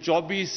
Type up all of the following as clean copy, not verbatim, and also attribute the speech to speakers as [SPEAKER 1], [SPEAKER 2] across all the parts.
[SPEAKER 1] 24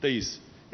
[SPEAKER 1] 23।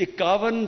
[SPEAKER 1] 51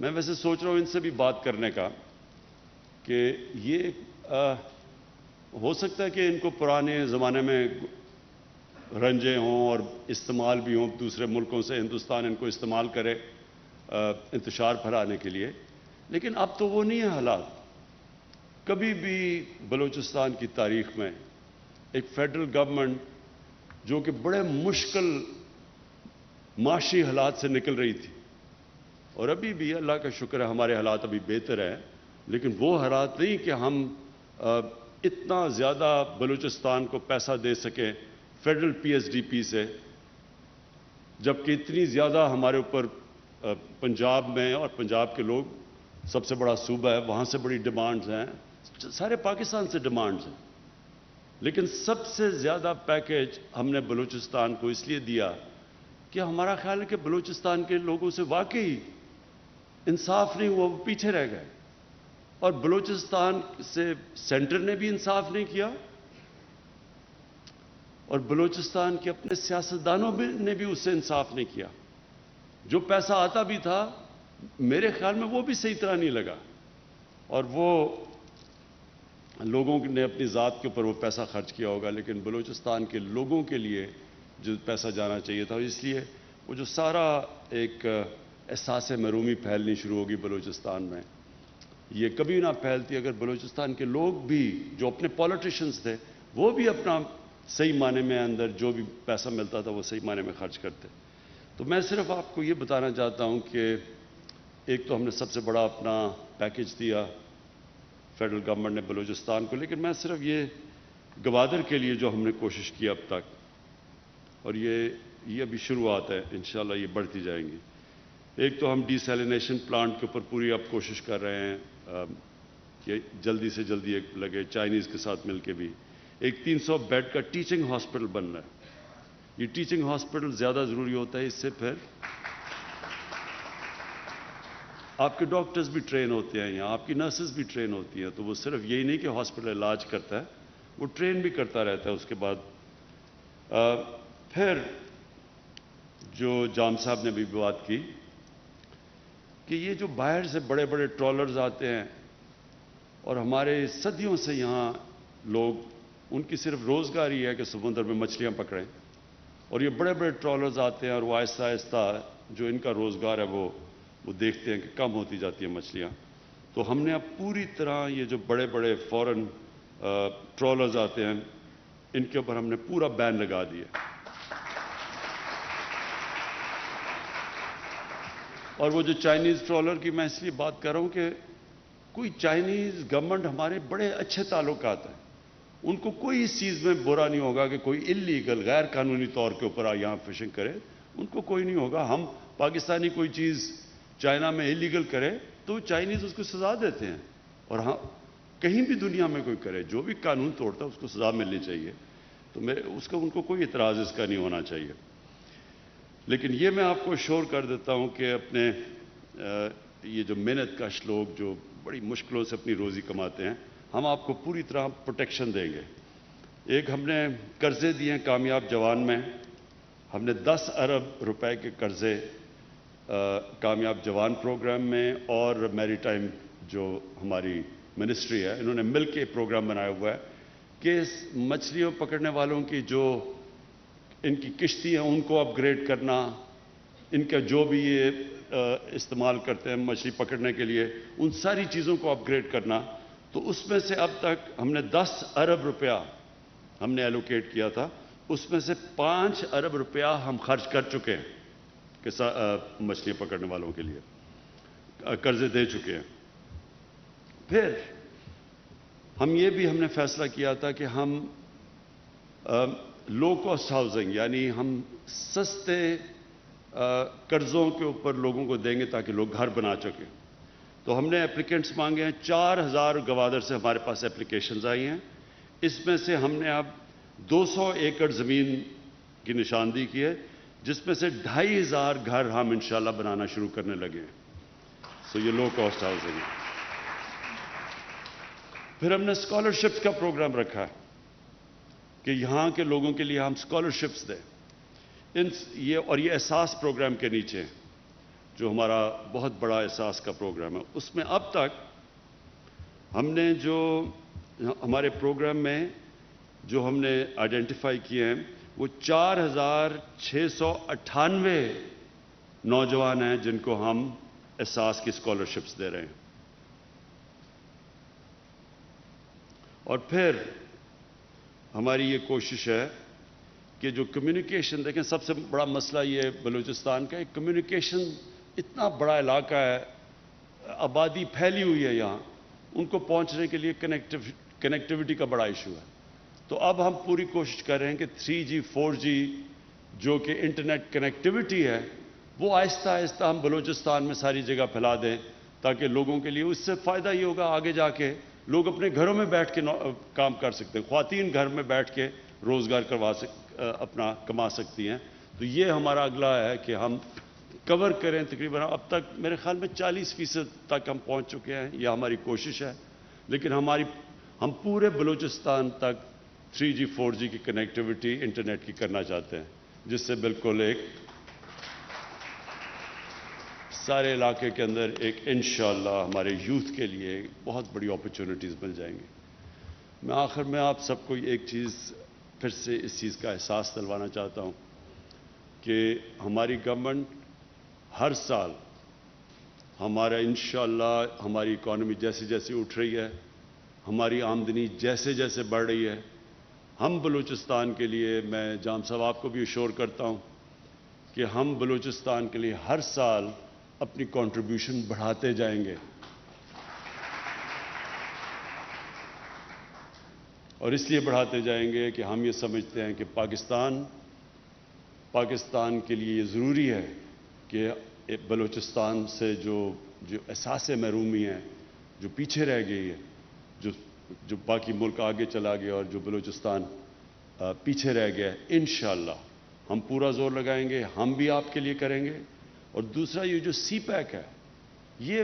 [SPEAKER 1] میں ویسے سوچ رہا ہوں ان سے بھی بات کرنے کا کہ یہ ہو سکتا ہے کہ ان کو پرانے زمانے میں رنجے ہوں اور استعمال بھی ہوں دوسرے ملکوں سے، ہندوستان ان کو استعمال کرے انتشار پھیلانے کے لیے، لیکن اب تو وہ نہیں ہے حالات۔ کبھی بھی بلوچستان کی تاریخ میں ایک فیڈرل گورنمنٹ جو کہ بڑے مشکل معاشی حالات سے نکل رہی تھی، اور ابھی بھی اللہ کا شکر ہے ہمارے حالات ابھی بہتر ہیں، لیکن وہ حالات نہیں کہ ہم اتنا زیادہ بلوچستان کو پیسہ دے سکیں federal P S D P سے، جبکہ اتنی زیادہ ہمارے اوپر پنجاب میں، اور پنجاب کے لوگ سب سے بڑا صوبہ ہے، وہاں سے بڑی ڈیمانڈز ہیں، سارے پاکستان سے ڈیمانڈز ہیں، لیکن سب سے زیادہ پیکیج ہم نے بلوچستان کو اس لیے دیا کہ ہمارا خیال ہے کہ بلوچستان کے لوگوں سے واقعی انصاف نہیں ہوا، وہ پیچھے رہ گئے، اور بلوچستان سے سینٹر نے بھی انصاف نہیں کیا، اور بلوچستان کے اپنے سیاستدانوں نے بھی اس سے انصاف نہیں کیا۔ جو پیسہ آتا بھی تھا میرے خیال میں وہ بھی صحیح طرح نہیں لگا، اور وہ لوگوں نے اپنی ذات کے اوپر وہ پیسہ خرچ کیا ہوگا، لیکن بلوچستان کے لوگوں کے لیے جو پیسہ جانا چاہیے تھا، اس لیے وہ جو سارا ایک احساس محرومی پھیلنی شروع ہوگی بلوچستان میں، یہ کبھی نہ پھیلتی اگر بلوچستان کے لوگ بھی جو اپنے پولیٹیشنز تھے وہ بھی اپنا صحیح معنی میں اندر جو بھی پیسہ ملتا تھا وہ صحیح معنی میں خرچ کرتے۔ تو میں صرف آپ کو یہ بتانا چاہتا ہوں کہ ایک تو ہم نے سب سے بڑا اپنا پیکیج دیا فیڈرل گورنمنٹ نے بلوچستان کو، لیکن میں صرف یہ گوادر کے لیے جو ہم نے کوشش کی اب تک، اور یہ ابھی شروعات ہے، انشاءاللہ یہ بڑھتی جائیں گی۔ ایک تو ہم ڈی سیلینیشن پلانٹ کے اوپر پوری اب کوشش کر رہے ہیں کہ جلدی سے جلدی ایک لگے، چائنیز کے ساتھ مل کے بھی ایک 300 بیڈ کا ٹیچنگ ہاسپٹل بن رہا ہے۔ یہ ٹیچنگ ہاسپٹل زیادہ ضروری ہوتا ہے، اس سے پھر آپ کے ڈاکٹرز بھی ٹرین ہوتے ہیں یہاں، آپ کی نرسز بھی ٹرین ہوتی ہیں، تو وہ صرف یہی نہیں کہ ہاسپٹل علاج کرتا ہے، وہ ٹرین بھی کرتا رہتا ہے۔ اس کے بعد پھر جو جام صاحب نے بھی بات کی کہ یہ جو باہر سے بڑے بڑے ٹرالرز آتے ہیں اور ہمارے صدیوں سے یہاں لوگ، ان کی صرف روزگار ہی ہے کہ سمندر میں مچھلیاں پکڑیں، اور یہ بڑے بڑے ٹرالرز آتے ہیں اور وہ آہستہ آہستہ جو ان کا روزگار ہے وہ دیکھتے ہیں کہ کم ہوتی جاتی ہیں مچھلیاں۔ تو ہم نے اب پوری طرح یہ جو بڑے بڑے فورن ٹرالرز آتے ہیں ان کے اوپر ہم نے پورا بین لگا دیا، اور وہ جو چائنیز ٹرالر کی میں اس لیے بات کر رہا ہوں کہ کوئی چائنیز گورنمنٹ ہمارے بڑے اچھے تعلقات ہیں، ان کو کوئی اس چیز میں برا نہیں ہوگا کہ کوئی اللیگل غیر قانونی طور کے اوپر یہاں فشنگ کرے، ان کو کوئی نہیں ہوگا۔ ہم پاکستانی کوئی چیز چائنا میں اللیگل کرے تو چائنیز اس کو سزا دیتے ہیں، اور ہاں کہیں بھی دنیا میں کوئی کرے جو بھی قانون توڑتا ہے اس کو سزا ملنی چاہیے، تو ان کو کوئی اعتراض اس کا نہیں ہونا چاہیے۔ لیکن یہ میں آپ کو شور کر دیتا ہوں کہ اپنے یہ جو محنت کش لوگ جو بڑی مشکلوں سے اپنی روزی کماتے ہیں، ہم آپ کو پوری طرح پروٹیکشن دیں گے۔ ایک ہم نے قرضے دیے ہیں کامیاب جوان میں، ہم نے 10 ارب روپے کے قرضے کامیاب جوان پروگرام میں، اور میری ٹائم جو ہماری منسٹری ہے انہوں نے مل کے پروگرام بنایا ہوا ہے کہ مچھلیوں پکڑنے والوں کی جو ان کی کشتی ہیں ان کو اپ گریڈ کرنا، ان کا جو بھی یہ استعمال کرتے ہیں مچھلی پکڑنے کے لیے ان ساری چیزوں کو اپ گریڈ کرنا۔ تو اس میں سے اب تک ہم نے 10 ارب روپیہ ہم نے ایلوکیٹ کیا تھا، اس میں سے 5 ارب روپیہ ہم خرچ کر چکے ہیں کہ مچھلی پکڑنے والوں کے لیے قرضے دے چکے ہیں۔ پھر ہم نے فیصلہ کیا تھا کہ ہم لو کاسٹ ہاؤسنگ، یعنی ہم سستے قرضوں کے اوپر لوگوں کو دیں گے تاکہ لوگ گھر بنا سکیں۔ تو ہم نے اپلیکینٹس مانگے ہیں، 4000 گوادر سے ہمارے پاس اپلیکیشنز آئی ہیں، اس میں سے ہم نے اب 200 ایکڑ زمین کی نشاندہی کی ہے، جس میں سے 2500 گھر ہم انشاءاللہ بنانا شروع کرنے لگے ہیں۔ یہ لو کاسٹ ہاؤسنگ ہے۔ پھر ہم نے اسکالرشپس کا پروگرام رکھا ہے کہ یہاں کے لوگوں کے لیے ہم اسکالرشپس دیں، اور یہ احساس پروگرام کے نیچے جو ہمارا بہت بڑا احساس کا پروگرام ہے، اس میں اب تک ہم نے جو ہمارے پروگرام میں جو ہم نے آئیڈینٹیفائی کیے ہیں وہ 4698 نوجوان ہیں جن کو ہم احساس کی اسکالرشپس دے رہے ہیں. اور پھر ہماری یہ کوشش ہے کہ جو کمیونیکیشن، دیکھیں سب سے بڑا مسئلہ یہ بلوچستان کا ایک کمیونیکیشن، اتنا بڑا علاقہ ہے، آبادی پھیلی ہوئی ہے یہاں، ان کو پہنچنے کے لیے کنیکٹیوٹی کا بڑا ایشو ہے. تو اب ہم پوری کوشش کر رہے ہیں کہ 3G 4G جو کہ انٹرنیٹ کنیکٹیوٹی ہے وہ آہستہ آہستہ ہم بلوچستان میں ساری جگہ پھیلا دیں، تاکہ لوگوں کے لیے اس سے فائدہ یہ ہوگا آگے جا کے لوگ اپنے گھروں میں بیٹھ کے کام کر سکتے ہیں، خواتین گھر میں بیٹھ کے روزگار اپنا کما سکتی ہیں. تو یہ ہمارا اگلا ہے کہ ہم کور کریں. تقریباً اب تک میرے خیال میں 40% تک ہم پہنچ چکے ہیں، یہ ہماری کوشش ہے. لیکن ہم پورے بلوچستان تک 3G 4G کی کنیکٹیوٹی انٹرنیٹ کی کرنا چاہتے ہیں، جس سے بالکل ایک سارے علاقے کے اندر ایک انشاءاللہ ہمارے یوتھ کے لیے بہت بڑی اپرچونٹیز مل جائیں گی. میں آخر میں آپ سب کو ایک چیز پھر سے اس چیز کا احساس دلوانا چاہتا ہوں کہ ہماری گورنمنٹ ہر سال ہمارا انشاءاللہ ہماری اکانومی جیسے جیسے اٹھ رہی ہے، ہماری آمدنی جیسے جیسے بڑھ رہی ہے، ہم بلوچستان کے لیے، میں جام صاحب آپ کو بھی اشور کرتا ہوں کہ ہم بلوچستان کے لیے ہر سال اپنی کنٹریبیوشن بڑھاتے جائیں گے. اور اس لیے بڑھاتے جائیں گے کہ ہم یہ سمجھتے ہیں کہ پاکستان کے لیے یہ ضروری ہے کہ بلوچستان سے جو احساس محرومی ہے، جو پیچھے رہ گئی ہے، جو باقی ملک آگے چلا گیا اور جو بلوچستان پیچھے رہ گیا ہے، انشاءاللہ ہم پورا زور لگائیں گے، ہم بھی آپ کے لیے کریں گے. اور دوسرا یہ جو سی پیک ہے، یہ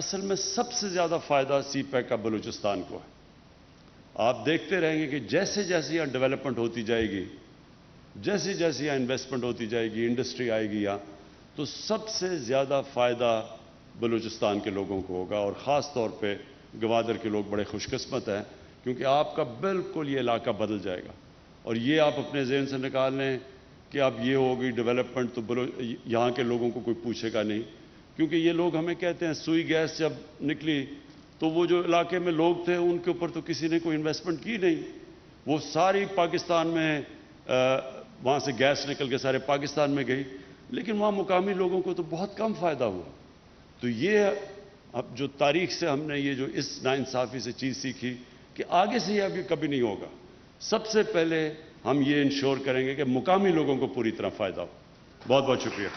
[SPEAKER 1] اصل میں سب سے زیادہ فائدہ سی پیک کا بلوچستان کو ہے. آپ دیکھتے رہیں گے کہ جیسے جیسے یہاں ڈیولپمنٹ ہوتی جائے گی، جیسے جیسے یہاں انویسٹمنٹ ہوتی جائے گی، انڈسٹری آئے گی یہاں، تو سب سے زیادہ فائدہ بلوچستان کے لوگوں کو ہوگا. اور خاص طور پہ گوادر کے لوگ بڑے خوش قسمت ہیں، کیونکہ آپ کا بالکل یہ علاقہ بدل جائے گا. اور یہ آپ اپنے ذہن سے نکال لیں کہ اب یہ ہوگی ڈیولپمنٹ تو یہاں کے لوگوں کو کوئی پوچھے گا نہیں. کیونکہ یہ لوگ ہمیں کہتے ہیں سوئی گیس جب نکلی تو وہ جو علاقے میں لوگ تھے ان کے اوپر تو کسی نے کوئی انویسٹمنٹ کی نہیں، وہ ساری پاکستان میں وہاں سے گیس نکل کے سارے پاکستان میں گئی، لیکن وہاں مقامی لوگوں کو تو بہت کم فائدہ ہوا. تو یہ اب جو تاریخ سے ہم نے یہ جو اس ناانصافی سے چیز سیکھی کہ آگے سے یہ ابھی کبھی نہیں ہوگا. سب سے پہلے ہم یہ انشور کریں گے کہ مقامی لوگوں کو پوری طرح فائدہ ہو. بہت بہت شکریہ.